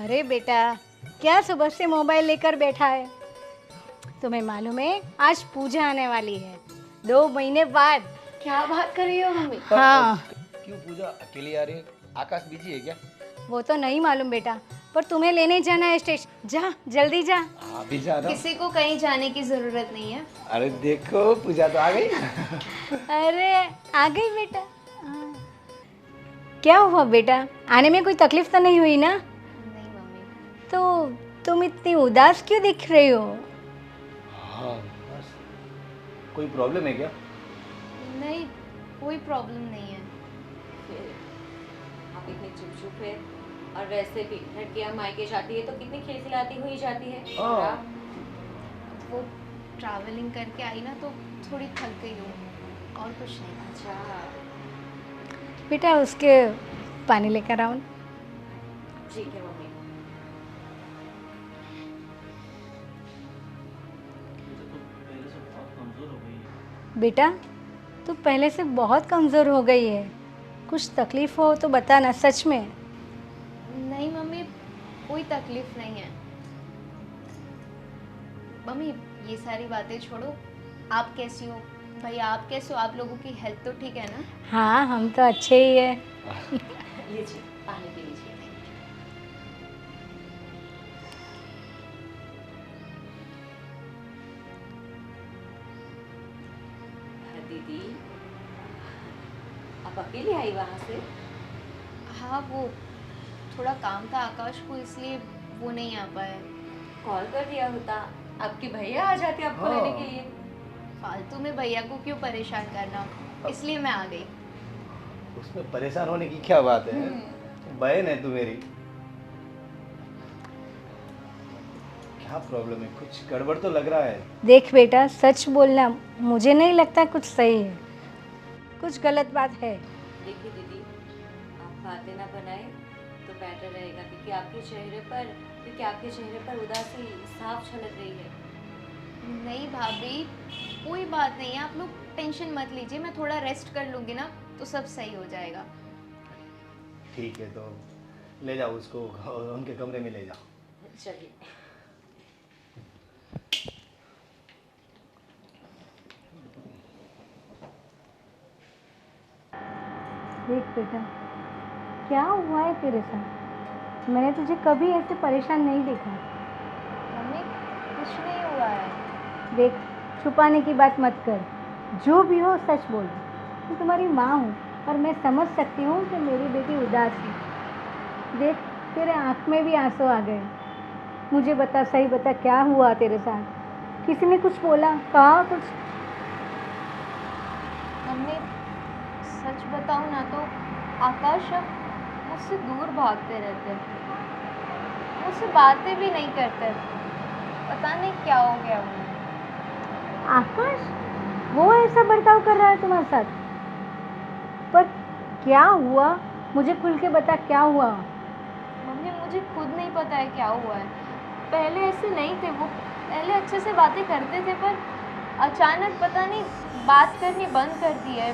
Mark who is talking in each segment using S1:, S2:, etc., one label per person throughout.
S1: अरे बेटा, क्या सुबह से मोबाइल लेकर बैठा है? तुम्हें मालूम है आज पूजा आने वाली है, 2 महीने बाद।
S2: क्या बात कर रही हो मम्मी?
S1: हाँ।
S3: क्यों पूजा अकेली आ रही है? आकाश बिजी है क्या?
S1: वो तो नहीं मालूम बेटा, पर तुम्हें लेने जाना है स्टेशन। जा जल्दी जा।
S3: हाँ भी जा रहा हूँ।
S2: किसी को कहीं जाने की जरूरत नहीं है।
S3: अरे देखो पूजा तो आ गई।
S1: अरे आ गई बेटा। हाँ। क्या हुआ बेटा, आने में कोई तकलीफ तो नहीं हुई ना?
S2: नहीं मम्मी।
S1: तो तुम इतनी उदास क्यों दिख रही हो?
S3: हाँ बस। कोई प्रॉब्लम है क्या?
S2: नहीं, कोई प्रॉब्लम नहीं है।
S4: आप इतने चुप है और वैसे भी लड़कियां मायके जाती है तो कितनी खिलखिलाती हुई जाती है।
S3: हाँ।
S4: और आप?
S2: वो ट्रैवलिंग करके आई ना तो थोड़ी थक गई हूँ, और कुछ नहीं।
S4: अच्छा
S1: बेटा उसके पानी लेकर आओ।
S4: ठीक है मम्मी।
S1: बेटा तू पहले से बहुत कमज़ोर हो गई है, कुछ तकलीफ हो तो बताना सच में।
S2: नहीं मम्मी, कोई तकलीफ नहीं है। मम्मी ये सारी बातें छोड़ो, आप कैसी हो? भाई आप कैसे हो? आप लोगों की हेल्थ तो ठीक है ना?
S1: हाँ हम तो अच्छे ही है।
S4: लीजिए पानी पी लीजिए। दीदी आप अकेले आई वहाँ से?
S2: हाँ, वो थोड़ा काम था आकाश को, इसलिए वो नहीं आ पाया।
S4: कॉल कर दिया होता, आपके भैया आ जाते आपको
S3: हाँ।
S4: लेने के लिए।
S2: फालतू में भैया को क्यों परेशान करना, इसलिए मैं आ गई।
S3: उसमें परेशान होने की क्या बात है? बहन है तू मेरी। क्या प्रॉब्लम है? कुछ गड़बड़ तो लग रहा है।
S1: देख बेटा सच बोलना, मुझे नहीं लगता कुछ सही है, कुछ गलत बात है।
S4: देखिए दीदी, आप बातें ना बनाए तो बेटर रहेगा क्योंकि आपके चेहरे पर उदासी साफ झलक रही है।
S2: नहीं भाभी, कोई बात नहीं है, आप लोग टेंशन मत लीजिए। मैं थोड़ा रेस्ट कर लूँगी ना तो सब सही हो जाएगा।
S3: ठीक है तो ले जाओ उसको और उनके कमरे में ले जाओ।
S4: चलिए।
S1: देख बेटा, क्या हुआ है तेरे साथ? मैंने तुझे कभी ऐसे परेशान नहीं देखा।
S2: मम्मी कुछ नहीं हुआ है।
S1: देख, छुपाने की बात मत कर, जो भी हो सच बोल। मैं तुम्हारी माँ हूँ और मैं समझ सकती हूँ कि मेरी बेटी उदास है। देख तेरे आँख में भी आंसू आ गए। मुझे बता, सही बता, क्या हुआ तेरे साथ? किसी ने कुछ बोला, कहा कुछ?
S2: मम्मी सच बताऊँ ना तो आकाश अब मुझसे दूर भागते रहते हैं, मुझसे बातें भी नहीं करते। पता नहीं क्या हो गया उन्हें।
S1: आकाश वो ऐसा बर्ताव कर रहा है तुम्हारे साथ? पर क्या हुआ, मुझे खुल के बता, क्या हुआ?
S2: मम्मी मुझे खुद नहीं पता है क्या हुआ है। पहले ऐसे नहीं थे वो, पहले अच्छे से बातें करते थे, पर अचानक पता नहीं बात करनी बंद कर दी है।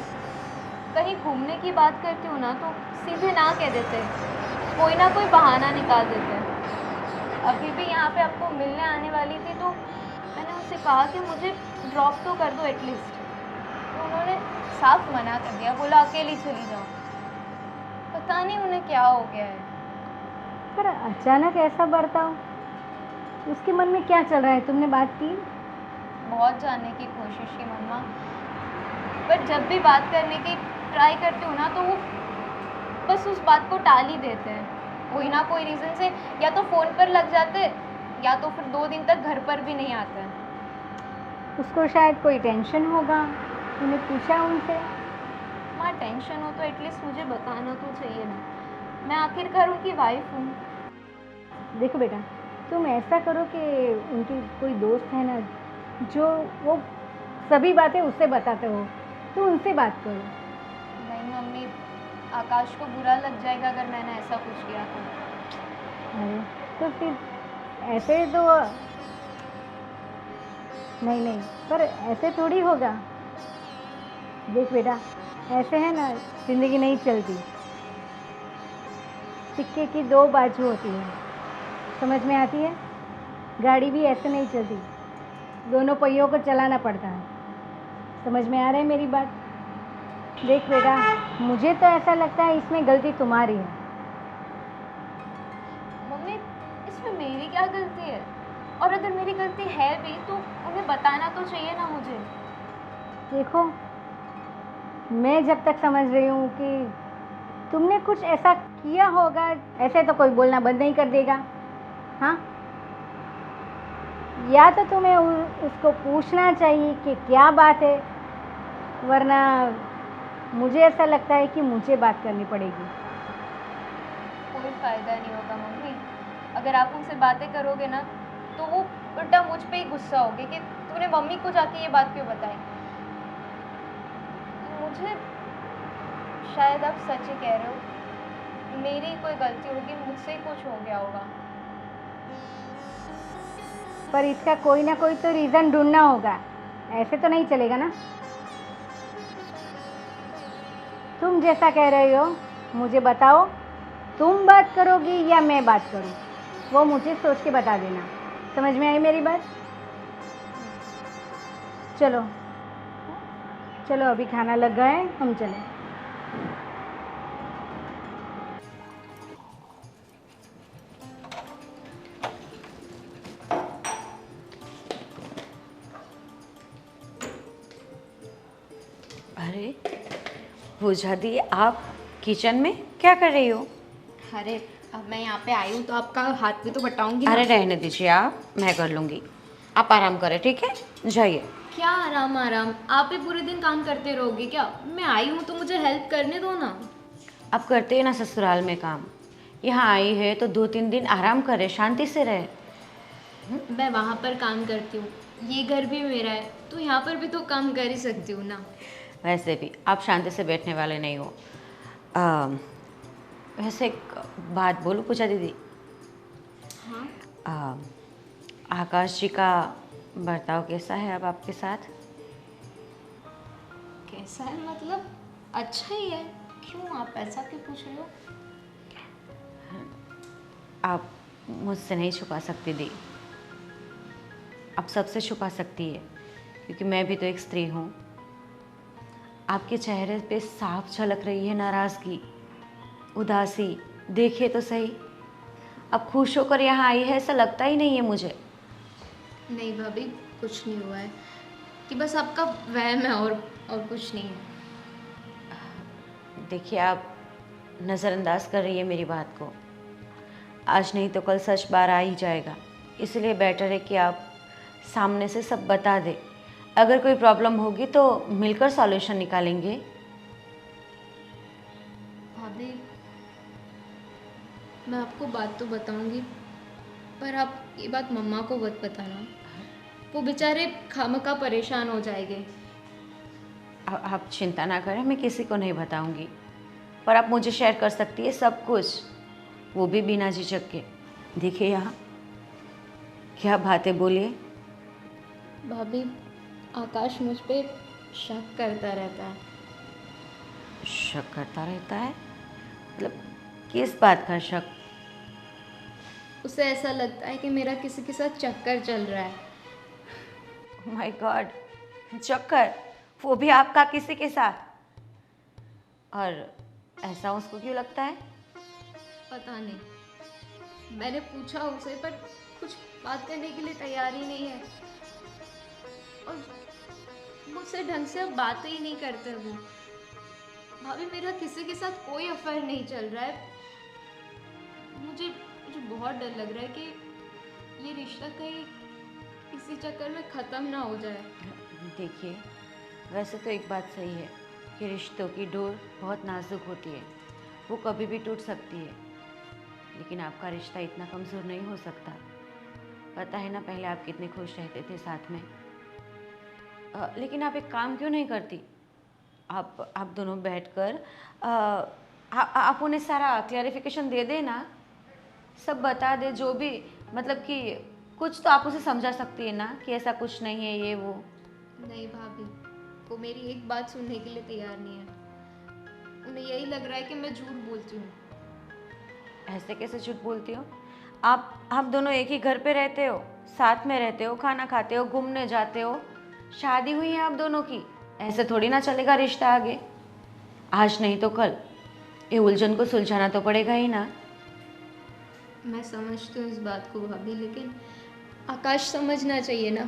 S2: कहीं घूमने की बात करती हूँ ना तो सीधे ना कह देते, कोई ना कोई बहाना निकाल देते। अभी भी यहाँ पे आपको मिलने आने वाली थी तो मैंने उनसे कहा कि मुझे ड्रॉप तो कर दो एटलीस्ट, तो उन्होंने साफ मना कर दिया, बोला अकेली चली जाओ। पता नहीं उन्हें क्या हो गया है।
S1: पर अचानक ऐसा बर्ताव, उसके मन में क्या चल रहा है? तुमने बात की?
S2: बहुत जानने की कोशिश की मम्मा, पर जब भी बात करने की ट्राई करती हूँ ना तो वो बस उस बात को टाल ही देते हैं। कोई ना कोई रीज़न से या तो फ़ोन पर लग जाते या तो फिर 2 दिन तक घर पर भी नहीं आते हैं।
S1: उसको शायद कोई टेंशन होगा, तूने पूछा उनसे?
S2: माँ टेंशन हो तो एटलीस्ट मुझे बताना तो चाहिए ना, मैं आखिरकार उनकी वाइफ हूँ।
S1: देखो बेटा, तुम ऐसा करो कि उनकी कोई दोस्त है ना जो वो सभी बातें उससे बताते हो, तो उनसे बात करो।
S2: नहीं मम्मी, आकाश को बुरा लग जाएगा अगर मैंने ऐसा कुछ किया तो।
S1: अरे तो फिर ऐसे तो नहीं नहीं, पर ऐसे थोड़ी होगा। देख बेटा, ऐसे है ना ज़िंदगी नहीं चलती, सिक्के की 2 बाजू होती है। समझ में आती है? गाड़ी भी ऐसे नहीं चलती, दोनों पहियों को चलाना पड़ता है। समझ में आ रहा है मेरी बात? देख बेटा, मुझे तो ऐसा लगता है इसमें गलती तुम्हारी है।
S2: मम्मी, इसमें मेरी क्या गलती है? और अगर मेरी गलती है भी तो उन्हें बताना तो चाहिए ना मुझे।
S1: देखो, मैं जब तक समझ रही हूँ कि तुमने कुछ ऐसा किया होगा, ऐसे तो कोई बोलना बंद नहीं कर देगा। हाँ, या तो तुम्हें उसको पूछना चाहिए कि क्या बात है, वरना मुझे ऐसा लगता है कि मुझे बात करनी पड़ेगी।
S2: कोई फ़ायदा नहीं होगा मम्मी। अगर आप उनसे बातें करोगे ना तो वो उल्टा मुझ पे ही गुस्सा होगे कि तूने मम्मी को जाके ये बात क्यों बताई। मुझे शायद आप सच ही कह रहे हो, मेरी कोई गलती होगी, मुझसे ही कुछ हो गया होगा।
S1: पर इसका कोई ना कोई तो रीज़न ढूंढना होगा, ऐसे तो नहीं चलेगा ना। तुम जैसा कह रहे हो मुझे बताओ, तुम बात करोगी या मैं बात करूं, वो मुझे सोच के बता देना। समझ में आई मेरी बात? चलो चलो, अभी खाना लग गया है, हम चलें।
S4: अरे पूजा दी, आप किचन में क्या कर रही हो?
S2: अरे अब मैं यहाँ पे आई हूँ तो आपका हाथ भी तो बटाऊंगी ना।
S4: अरे रहने दीजिए, आप, मैं कर लूँगी। आप आराम करें, ठीक है? जाइए।
S2: क्या आराम आराम, आप ही पूरे दिन काम करते रहोगे क्या? मैं आई हूँ तो मुझे हेल्प करने दो ना।
S4: आप करते हैं ना ससुराल में काम, यहाँ आई है तो 2-3 दिन आराम करे, शांति से रहे।
S2: मैं वहाँ पर काम करती हूँ, ये घर भी मेरा है, तो यहाँ पर भी तो काम कर ही सकती हूँ ना।
S4: वैसे भी आप शांति से बैठने वाले नहीं हो। वैसे एक बात बोलूँ पूजा दीदी?
S2: हाँ,
S4: आकाश जी का बर्ताव कैसा है अब आपके साथ?
S2: कैसा है मतलब? अच्छा ही है। क्यों, आप ऐसा क्यों पूछ रहे हो?
S4: आप मुझसे नहीं छुपा सकती दी, आप सबसे छुपा सकती है, क्योंकि मैं भी तो एक स्त्री हूँ। आपके चेहरे पे साफ झलक रही है नाराज़गी, उदासी। देखिए तो सही, अब खुश होकर यहाँ आई है ऐसा लगता ही नहीं है मुझे।
S2: नहीं भाभी, कुछ नहीं हुआ है, कि बस आपका वहम है और कुछ नहीं है।
S4: देखिए, आप नज़रअंदाज कर रही है मेरी बात को। आज नहीं तो कल सच बाहर आ ही जाएगा, इसलिए बेटर है कि आप सामने से सब बता दे। अगर कोई प्रॉब्लम होगी तो मिलकर सॉल्यूशन निकालेंगे।
S2: भाभी, मैं आपको बात तो बताऊंगी, पर आप ये बात मम्मा को मत बताना, वो बेचारे खामखा परेशान हो जाएंगे।
S4: आप चिंता ना करें, मैं किसी को नहीं बताऊंगी, पर आप मुझे शेयर कर सकती है सब कुछ, वो भी बिना झिझक के। देखिए यहाँ क्या बातें बोलिए।
S2: भाभी, आकाश मुझ पे शक करता रहता है।
S4: शक करता रहता है? मतलब किस बात का शक?
S2: उसे ऐसा लगता है कि मेरा किसी के साथ चक्कर चल रहा है।
S4: माय गॉड, चक्कर, वो भी आपका किसी के साथ? और ऐसा उसको क्यों लगता है?
S2: पता नहीं, मैंने पूछा उसे पर कुछ बात करने के लिए तैयार ही नहीं है, और मुझसे ढंग से अब बातें ही नहीं करते वो। भाभी, मेरा किसी के साथ कोई अफेयर नहीं चल रहा है। मुझे बहुत डर लग रहा है कि ये रिश्ता कहीं इसी चक्कर में ख़त्म ना हो जाए।
S4: देखिए, वैसे तो एक बात सही है कि रिश्तों की डोर बहुत नाजुक होती है, वो कभी भी टूट सकती है, लेकिन आपका रिश्ता इतना कमज़ोर नहीं हो सकता। पता है ना, पहले आप कितने खुश रहते थे साथ में। लेकिन आप एक काम क्यों नहीं करती? आप दोनों बैठकर आप उन्हें सारा क्लैरिफिकेशन दे देना, सब बता दे जो भी, मतलब कि कुछ तो आप उसे समझा सकती है ना कि ऐसा कुछ नहीं है ये वो।
S2: नहीं भाभी, वो मेरी एक बात सुनने के लिए तैयार नहीं है। उन्हें यही लग रहा है कि मैं झूठ बोलती हूँ।
S4: ऐसे कैसे झूठ बोलती हो? आप दोनों एक ही घर पे रहते हो, साथ में रहते हो, खाना खाते हो, घूमने जाते हो, शादी हुई है आप दोनों की, ऐसे थोड़ी ना चलेगा रिश्ता आगे। आज नहीं तो कल ये उलझन को सुलझाना तो पड़ेगा ही ना।
S2: मैं समझती हूँ इस बात को भाभी, लेकिन आकाश समझना चाहिए ना,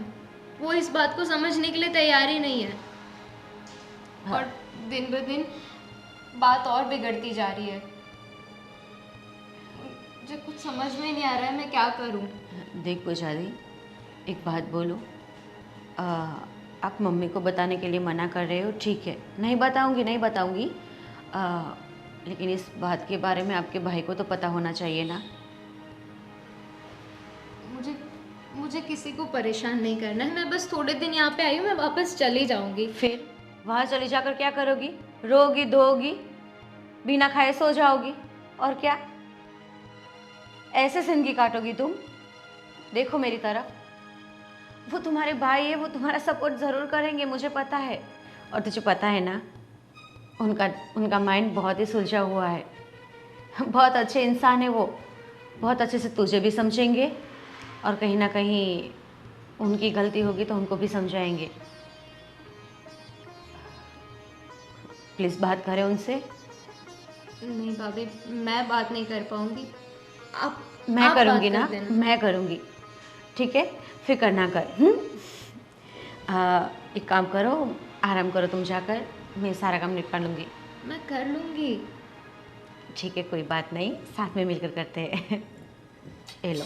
S2: वो इस बात को समझने के लिए तैयार ही नहीं है।
S4: हाँ।
S2: और दिन ब दिन बात और बिगड़ती जा रही है। मुझे कुछ समझ में नहीं आ रहा है मैं क्या करूँ।
S4: देख पुजारी, एक बात बोलो, आप मम्मी को बताने के लिए मना कर रहे हो, ठीक है, नहीं बताऊंगी, नहीं बताऊंगी, लेकिन इस बात के बारे में आपके भाई को तो पता होना चाहिए ना।
S2: मुझे किसी को परेशान नहीं करना है, मैं बस थोड़े दिन यहाँ पे आई हूँ, मैं वापस चली जाऊँगी।
S4: फिर वहाँ चली जाकर क्या करोगी? रोगी धोगी, बिना खाए सो जाओगी, और क्या ऐसे जिंदगी काटोगी तुम? देखो मेरी तरफ, वो तुम्हारे भाई है, वो तुम्हारा सपोर्ट ज़रूर करेंगे, मुझे पता है। और तुझे पता है ना, उनका माइंड बहुत ही सुलझा हुआ है, बहुत अच्छे इंसान है वो, बहुत अच्छे से तुझे भी समझेंगे और कहीं ना कहीं उनकी गलती होगी तो उनको भी समझाएंगे। प्लीज़ बात करें उनसे।
S2: नहीं भाभी, मैं बात नहीं कर पाऊँगी,
S4: मैं
S2: आप
S4: करूँगी
S2: बात
S4: ना,
S2: कर देना।
S4: मैं करूँगी, ठीक है, फिक्र ना कर। एक काम करो, आराम करो तुम जाकर, मैं सारा काम निपटा लूँगी।
S2: मैं कर लूँगी।
S4: ठीक है, कोई बात नहीं, साथ में मिलकर करते हैं। ये लो।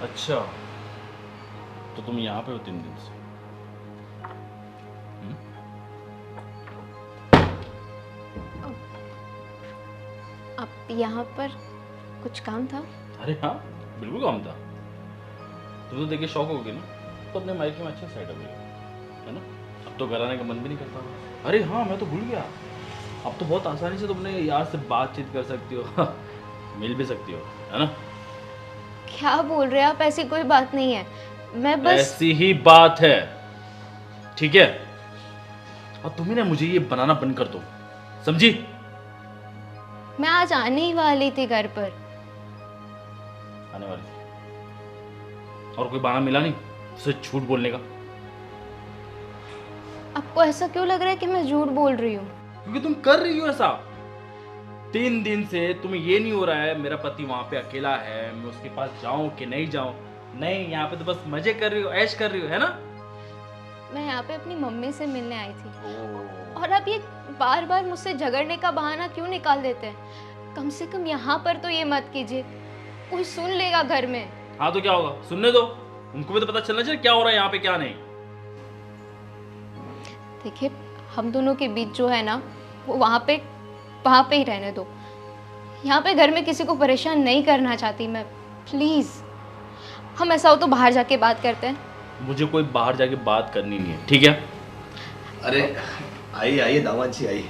S5: अच्छा, तो तुम यहाँ पे हो 3 दिन से?
S2: आप यहाँ पर कुछ काम था?
S5: अरे हाँ, बिल्कुल काम था। तुम तो देख के शौक हो गई ना, तो अपने मायके में अच्छे सेट हो गए, है ना? अब तो घर आने का मन भी नहीं करता। अरे हाँ, मैं तो भूल गया, अब तो बहुत आसानी से तुमने यार से बातचीत कर सकती हो, मिल भी सकती हो, है ना?
S2: क्या बोल रहे हैं आप? ऐसी कोई बात नहीं है, मैं बस
S5: ऐसी ही बात है, ठीक है? और तुम्ही ना मुझे ये बनाना बंद कर दो, समझी?
S2: मैं आज आने ही वाली थी घर पर।
S5: आने वाली थी और कोई बहाना मिला नहीं सिर्फ झूठ बोलने का?
S2: आपको ऐसा क्यों लग रहा है कि मैं झूठ बोल रही हूँ?
S5: क्योंकि तुम कर रही हो ऐसा। 3 दिन से तुम्हें ये नहीं हो रहा है मेरा पति वहां पे अकेला है, मैं उसके पास जाऊं कि नहीं जाऊं। नहीं, यहाँ पे तो बस मजे कर रही हो, ऐश कर रही हो, है ना?
S2: मैं यहाँ पे अपनी मम्मी से मिलने आई थी, और आप ये बार बार मुझसे झगड़ने का बहाना क्यों निकाल देते हैं? कम से कम यहाँ पर तो ये मत कीजिए, कोई सुन लेगा घर में।
S5: हाँ तो क्या होगा, सुनने दो, उनको भी तो पता चलना चाहिए क्या हो रहा है यहाँ पे क्या नहीं।
S2: देखिए, हम दोनों के बीच जो है ना, वो वहाँ पे ही रहने दो। यहाँ पे घर में किसी को परेशान नहीं करना चाहती मैं, प्लीज़। हम ऐसा हो तो बाहर जाके बात करते हैं।
S5: मुझे कोई बाहर जाके बात करनी नहीं है, ठीक है?
S3: अरे आइए आइए दामाद जी आइए।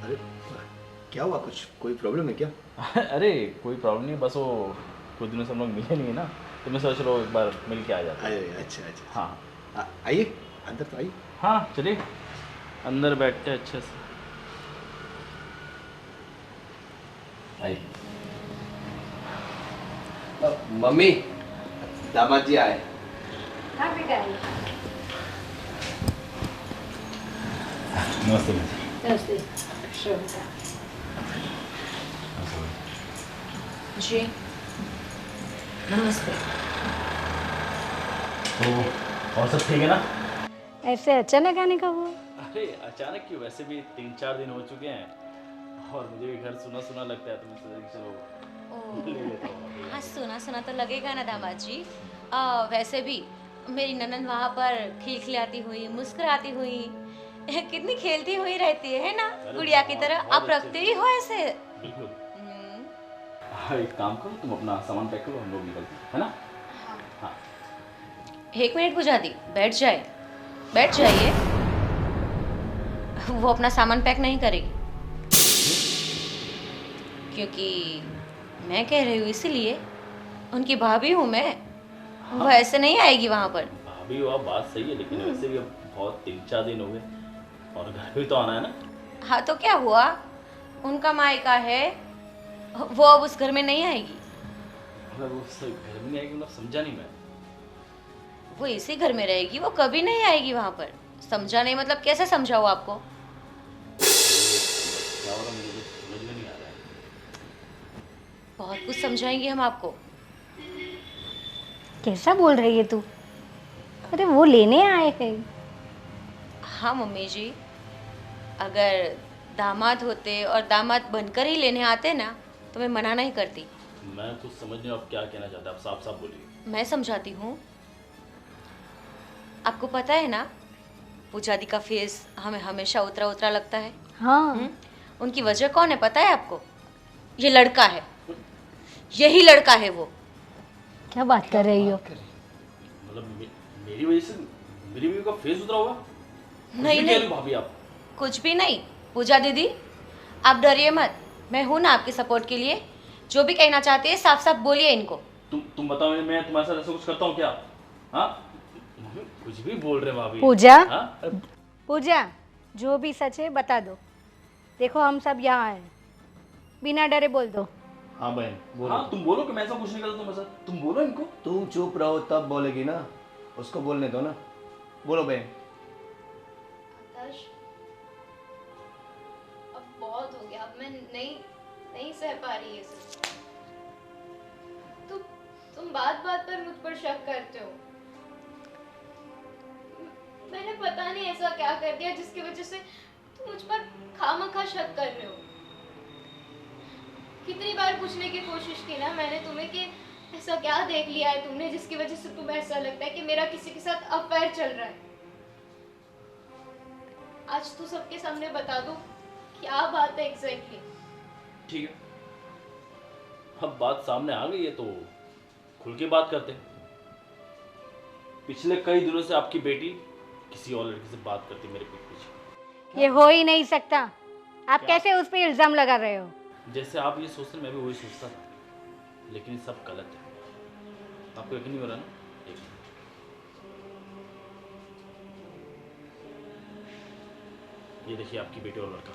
S3: अरे क्या हुआ, कुछ कोई प्रॉब्लम है क्या?
S5: अरे कोई प्रॉब्लम नहीं, बस वो कुछ दिनों से हम लोग मिले नहीं है ना, तो मैं सोच रहा हूँ एक बार मिल के आ जाता है।
S3: अरे अच्छा अच्छा,
S5: हाँ
S3: आइए अंदर तो आइए।
S5: हाँ, चलिए अंदर बैठते हैं अच्छे से। आइए।
S3: मम्मी, दामाद जी आए।
S1: हाँ बेटा आइए।
S5: नमस्ते।
S1: नमस्ते। श्रद्धा
S4: जी नमस्ते।
S5: तो और सब ठीक है ना?
S1: ऐसे अचानक आने का हुआ?
S5: अरे अचानक क्यों, वैसे भी 3-4 दिन हो चुके हैं और मुझे भी घर सुना सुना लगता है, तो मैं सोचा कि चलो ले लेता हूँ।
S4: हाँ, सुना सुना तो लगेगा ना दामाद जी। वैसे भी मेरी ननद वहाँ पर खिलखिलाती हुई, मुस्कुराती हुई, कितनी खेलती हुई रहती है ना,
S5: अरे
S4: गुड़िया की
S5: बहुत-
S4: तरह।
S5: बहुत
S4: आप
S5: अच्छे
S4: रखते ही हो ऐसे?
S5: बिल्कुल। हाँ, एक काम करो, तुम अपना सामान पैक करो, हम लोग निकलते हैं, है ना? हाँ।
S4: 1 मिनट बुझा दी, बैठ जाइए। वो अपना सामान पैक नहीं करेगी। क्योंकि मैं कह रही हूँ इसीलिए, उनकी भाभी हूँ मैं, वो ऐसे नहीं आएगी वहाँ पर।
S5: भाभी वो बात सही है, लेकिन वैसे भी अब बहुत 3-4 दिन हो गए और घर भी तो आना है ना।
S4: हाँ तो क्या हुआ, उनका मायका है, वो अब उस घर में नहीं आएगी।
S5: मतलब वो घर में नहीं आएगी, मतलब समझा नहीं मैं।
S4: वो इसी घर में रहेगी, वो कभी नहीं आएगी वहाँ पर। समझा नहीं मतलब कैसे समझाऊँ आपको?
S5: क्या हो रहा है मुझे तो समझ में नहीं आ रहा है।
S4: बहुत कुछ समझाएंगे हम आपको।
S1: कैसा बोल रही है तू? अरे वो लेने आए हैं।
S4: हाँ मम्मी जी, अगर दामाद होते और दामाद बनकर ही लेने आते ना तो मैं मना नहीं करती।
S5: मैं कुछ समझ नहीं, आप क्या कहना चाहते हैं, आप साफ साफ बोलिए।
S4: मैं समझाती हूँ। आपको पता है ना, पूजा दी का फेस हमें हमेशा उतरा उतरा लगता है।
S1: हाँ।
S4: उनकी वजह कौन है पता है आपको? ये लड़का है, यही लड़का है वो।
S1: क्या बात कर रही हो?
S5: मतलब मेरी वजह से मेरी बीवी का फेस उतरा होगा?
S4: नहीं
S5: कुछ भी कह
S4: नहीं,
S5: रही हो भाभी आप।
S4: कुछ भी नहीं। पूजा दीदी आप डरिए मत, मैं हूं ना आपके सपोर्ट के लिए। जो भी कहना चाहते हैं साफ साफ बोलिए इनको।
S5: तुम बताओ, मैं तुम्हारे साथ ऐसा कुछ करता हूँ क्या? हाँ, कुछ भी बोल रहे हैं भाभी।
S1: पूजा,
S5: हाँ?
S1: पूजा, जो भी सच है बता दो। देखो हम सब यहाँ हैं, बिना डरे बोल दो।
S3: हाँ बहन बोलो।
S5: हाँ तुम बोलो कि मैं ऐसा कुछ नहीं करता तुम्हारे साथ, तुम बोलो इनको।
S3: तुम चुप रहो तब बोलेगी ना, उसको बोलने दो ना। बोलो बहन।
S2: आकाश, अब बहुत हो गया, अब मैं नहीं सह पा रही ये सब। तुम बात बात पर मुझ पर शक करते हो। मैंने पता नहीं ऐसा क्या कर दिया जिसकी वजह से तुम मुझ पर खामखा शक कर रहे हो। कितनी बार पूछने की कोशिश की ना मैंने तुम्हें कि ऐसा क्या देख लिया है तुमने जिसकी वजह से तुम्हें ऐसा लगता है कि मेरा किसी के साथ अफेयर चल रहा है। आज तो सबके सामने बता दो क्या बात है एग्जैक्टली।
S5: ठीक है, अब बात सामने आ गई है तो खुल के बात करते हैं। पिछले कई दिनों से आपकी बेटी किसी और लड़की से बात करती है मेरे पीठ पीछे।
S1: ये हो ही नहीं सकता। आप
S5: क्या?
S1: कैसे उस पर इल्जाम लगा रहे हो?
S5: जैसे आप ये सोचते हैं मैं भी वही सोचता था, लेकिन ये सब गलत है। आपको यकीन नहीं हो रहा ना? एक ये देखिए आपकी बेटी और लड़का।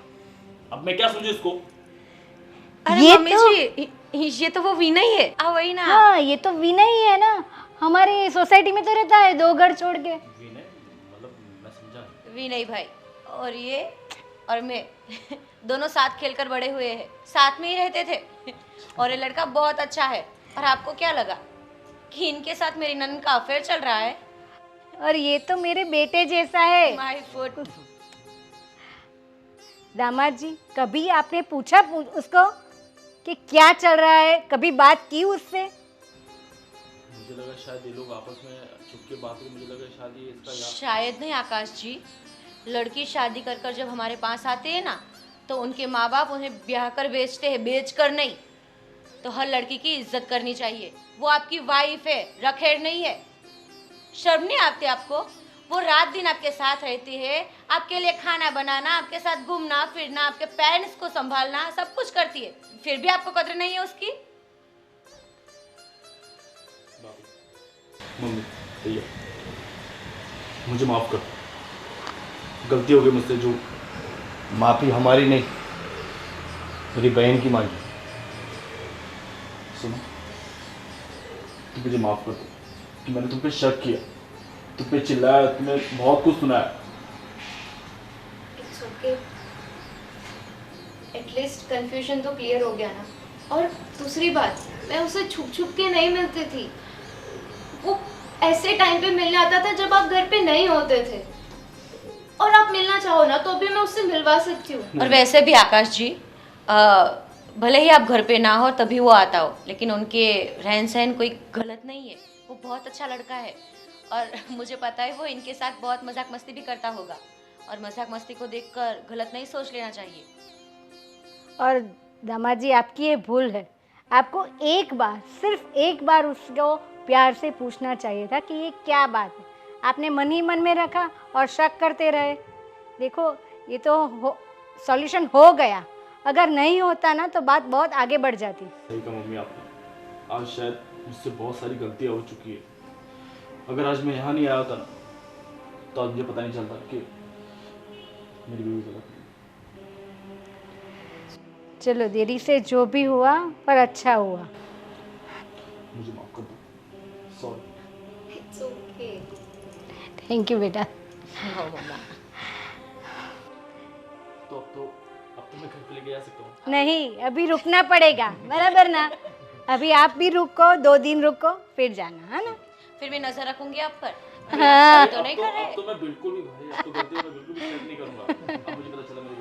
S5: अब मैं क्या समझू इसको?
S4: अरे
S1: ये
S4: मम्मी
S1: तो-
S4: जी, ये तो वो वीना ही है। वही ना।
S1: हाँ, ये तो विनय ही है ना, हमारी सोसाइटी में तो रहता है 2 घर छोड़ के।
S5: विनय मतलब मैं समझा नहीं।
S4: विनय भाई और ये और मैं दोनों साथ खेलकर बड़े हुए हैं, साथ में ही रहते थे। और ये लड़का बहुत अच्छा है। और आपको क्या लगा कि इनके साथ मेरी ननद का अफेयर चल रहा है?
S1: और ये तो मेरे बेटे जैसा है।
S4: My foot.
S1: दामाद जी, कभी आपने पूछा उसको कि क्या चल रहा है? कभी बात की उससे?
S5: मुझे लगा शायद ये लोग आपस में छुप के बात करें, मुझे लगा शायद ये इसका
S4: शायद नहीं आकाश जी, लड़की शादी कर कर जब हमारे पास आती है ना तो उनके माँ बाप उन्हें ब्याह कर बेचते हैं, बेच कर नहीं। तो हर लड़की की इज्जत करनी चाहिए। वो आपकी वाइफ है, रखेड़ नहीं है। शर्म नहीं आती आपको? वो रात दिन आपके साथ रहती है, आपके लिए खाना बनाना, आपके साथ घूमना फिरना, आपके पेरेंट्स को संभालना, सब कुछ करती है, फिर भी आपको कदर नहीं है उसकी।
S5: मम्मी भैया मुझे माफ कर, गलती हो गई मुझसे। जो
S3: माफ़ी हमारी नहीं, मेरी बहन की मांगी।
S5: सुनो, तुम मुझे माफ कर दो कि मैंने तुम पे शक किया, तुम पे चिल्लाया, तुम्हें बहुत कुछ सुनाया।
S2: इट्स ओके, एटलीस्ट कंफ्यूजन तो क्लियर हो गया ना। और दूसरी बात, मैं उसे छुप छुप के नहीं मिलती थी। वो ऐसे टाइम पे मिलने आता था जब आप घर पे नहीं होते थे, और आप मिलना चाहो ना तो अभी मैं उससे मिलवा सकती हूँ।
S4: और वैसे भी आकाश जी, भले ही आप घर पे ना हो तभी वो आता हो, लेकिन उनके रहन सहन कोई गलत नहीं है। वो बहुत अच्छा लड़का है और मुझे पता है वो इनके साथ बहुत मजाक मस्ती भी करता होगा। और मजाक मस्ती को देखकर गलत नहीं सोच लेना चाहिए।
S1: और दामाद जी, आपकी ये भूल है। आपको एक बार, सिर्फ एक बार उसको प्यार से पूछना चाहिए था कि ये क्या बात है। आपने मन ही मन में रखा और शक करते रहे। देखो, ये तो सॉल्यूशन हो गया। अगर नहीं होता ना तो बात बहुत आगे बढ़ जाती।
S5: सही कहा मम्मी आपने, आज शायद मुझसे बहुत सारी गलतियाँ हो चुकी है। अगर आज मैं यहाँ नहीं आया होता ना तो आज मुझे पता नहीं चलता कि मेरी बीवी गलत है।
S1: चलो देरी से जो भी हुआ पर अच्छा हुआ।
S5: मुझे माफ़ कर दो, sorry.
S2: It's okay.
S1: Thank you बेटा।
S5: अब तो मैं घर पे लेके जा सकता हूँ।
S1: नहीं, अभी रुकना पड़ेगा, बराबर ना? अभी आप भी रुको, 2 दिन रुको, फिर जाना, है ना?
S4: फिर मैं नजर रखूंगी आप पर।
S1: हाँ।
S4: तो नहीं कर रहे।
S5: अब तो मैं बिल्कुल भी भाई, अब तो गलती मैं बिल्कुल भी शेयर नहीं करूँगा। अब मुझे पता चला मेरी